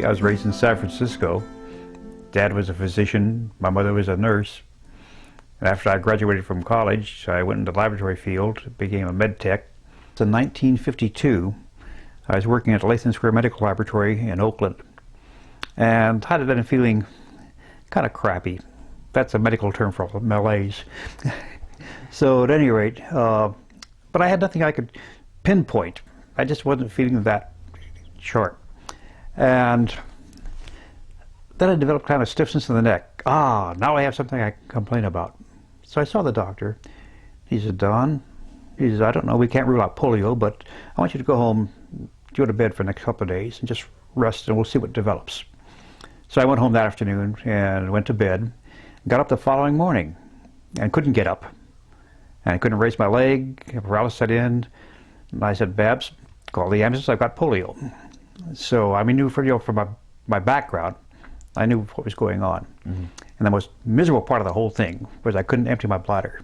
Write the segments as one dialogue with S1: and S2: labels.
S1: I was raised in San Francisco. Dad was a physician, my mother was a nurse. And after I graduated from college, I went into the laboratory field, became a med tech. In 1952, I was working at the Latham Square Medical Laboratory in Oakland, and I had been feeling kind of crappy. That's a medical term for malaise. So at any rate, but I had nothing I could pinpoint. I just wasn't feeling that sharp. And then I developed kind of stiffness in the neck. Now I have something I can complain about. So I saw the doctor. He said, Don, he says, I don't know, we can't rule out polio, but I want you to go home, go to bed for the next couple of days and just rest, and we'll see what develops. So I went home that afternoon and went to bed, got up the following morning and couldn't get up. And I couldn't raise my leg, paralysis set in. And I said, Babs, call the ambulance, I've got polio. So I knew from my background, I knew what was going on. Mm-hmm. And the most miserable part of the whole thing was I couldn't empty my bladder.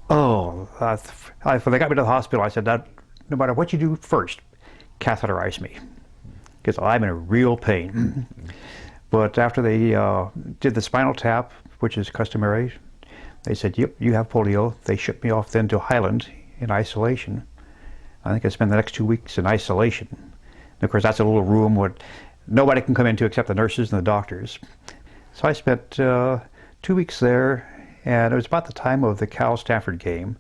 S1: When they got me to the hospital, I said, no matter what you do first, catheterize me, because I'm in a real pain. Mm-hmm. But after they did the spinal tap, which is customary, they said, yep, you have polio. They shipped me off then to Highland in isolation. I think I spent the next 2 weeks in isolation. And of course, that's a little room where nobody can come into except the nurses and the doctors. So I spent 2 weeks there, and it was about the time of the Cal-Stanford game.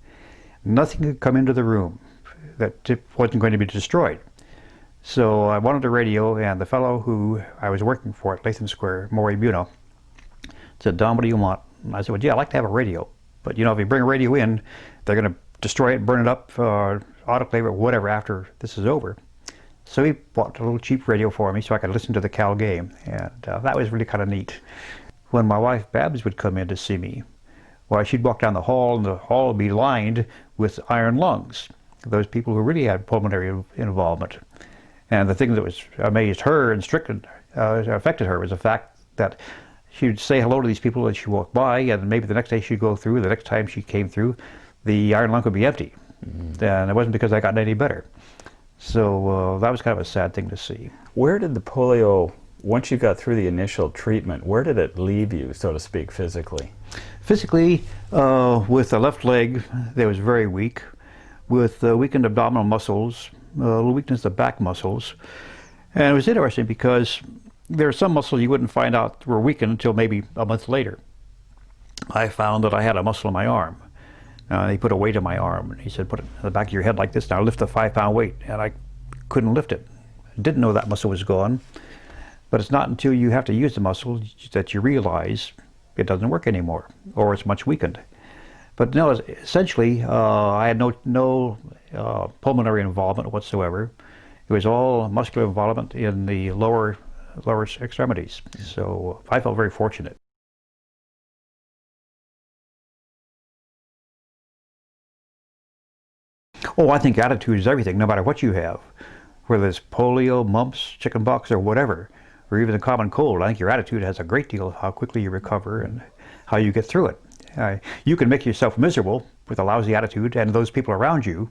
S1: Nothing could come into the room that wasn't going to be destroyed. So I wanted a radio, and the fellow who I was working for at Latham Square, Maury Buno, said, Don, what do you want? And I said, well, yeah, I'd like to have a radio. But, if you bring a radio in, they're going to destroy it, burn it up, autoclave it, whatever, after this is over. So he bought a little cheap radio for me so I could listen to the Cal game, and that was really kind of neat. When my wife Babs would come in to see me, well, she'd walk down the hall, and the hall would be lined with iron lungs, those people who really had pulmonary involvement. And the thing that was amazed her and affected her was the fact that she'd say hello to these people as she walked by, and maybe the next day she'd go through, the next time she came through, the iron lung would be empty. Mm-hmm. And it wasn't because I got any better. So that was kind of a sad thing to see.
S2: Where did the polio, once you got through the initial treatment, where did it leave you, so to speak, physically?
S1: Physically, with the left leg, they was very weak, with weakened abdominal muscles, a little weakness of back muscles. And it was interesting because there are some muscles you wouldn't find out were weakened until maybe a month later. I found that I had a muscle in my arm. He put a weight in my arm, and he said, put it in the back of your head like this, now lift a 5-pound weight. And I couldn't lift it. Didn't know that muscle was gone. But it's not until you have to use the muscle that you realize it doesn't work anymore, or it's much weakened. But no, essentially, I had no pulmonary involvement whatsoever. It was all muscular involvement in the lower extremities. So I felt very fortunate. Oh, I think attitude is everything, no matter what you have. Whether it's polio, mumps, chickenpox, or whatever, or even a common cold. I think your attitude has a great deal of how quickly you recover and how you get through it. You can make yourself miserable with a lousy attitude and those people around you,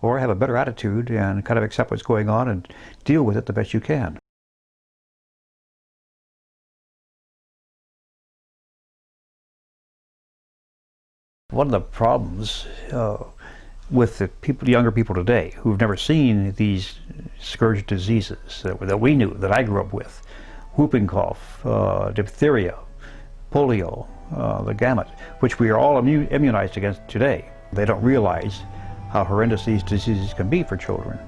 S1: or have a better attitude and kind of accept what's going on and deal with it the best you can. One of the problems with the younger people today who've never seen these scourge diseases that we knew, that I grew up with, whooping cough, diphtheria, polio, the gamut, which we are all immunized against today. They don't realize how horrendous these diseases can be for children.